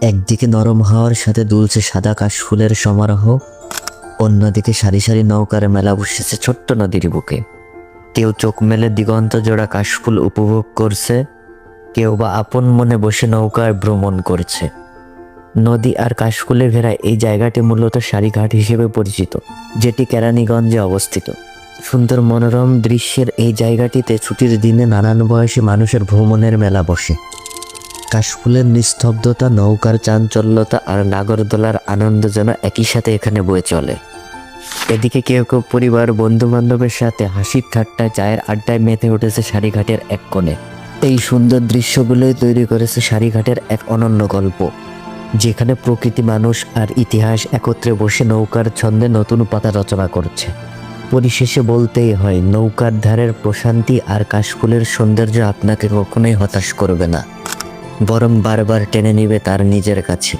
একদিকে নরম হাওয়ার সাথে দুলছে সাদা কাশফুলের সমারোহ, অন্যদিকে সারি সারি নৌকার মেলা বসেছে ছোট্ট নদীর বুকে। কেউ চোখ মেলে দিগন্ত জোড়া কাশফুল উপভোগ করছে, কেউ বা আপন মনে বসে নৌকায় ভ্রমণ করছে। নদী আর কাশফুলে ঘেরা এই জায়গাটি মূলত সারিঘাট হিসেবে পরিচিত, যেটি কেরানীগঞ্জে অবস্থিত। সুন্দর মনোরম দৃশ্যের এই জায়গাটিতে ছুটির দিনে নানান বয়সী মানুষের ভ্রমণের মেলা বসে। কাশফুলের নিস্তব্ধতা, নৌকার চাঞ্চল্যতা আর নাগরদোলার আনন্দ যেন একই সাথে এখানে বয়ে চলে। এদিকে কেউ কেউ পরিবার বন্ধু বান্ধবের সাথে হাসির ঠাট্টায় চায়ের আড্ডায় মেতে উঠেছে সারিঘাটের এক কোণে। এই সুন্দর দৃশ্যগুলোই তৈরি করেছে সারিঘাটের এক অনন্য গল্প, যেখানে প্রকৃতি, মানুষ আর ইতিহাস একত্রে বসে নৌকার ছন্দে নতুন পাতা রচনা করছে। পরিশেষে বলতেই হয়, নৌকার ধারের প্রশান্তি আর কাশফুলের সৌন্দর্য আপনাকে কখনোই হতাশ করবে না, বরং বারবার টেনে নিবে তার নিজের কাছে।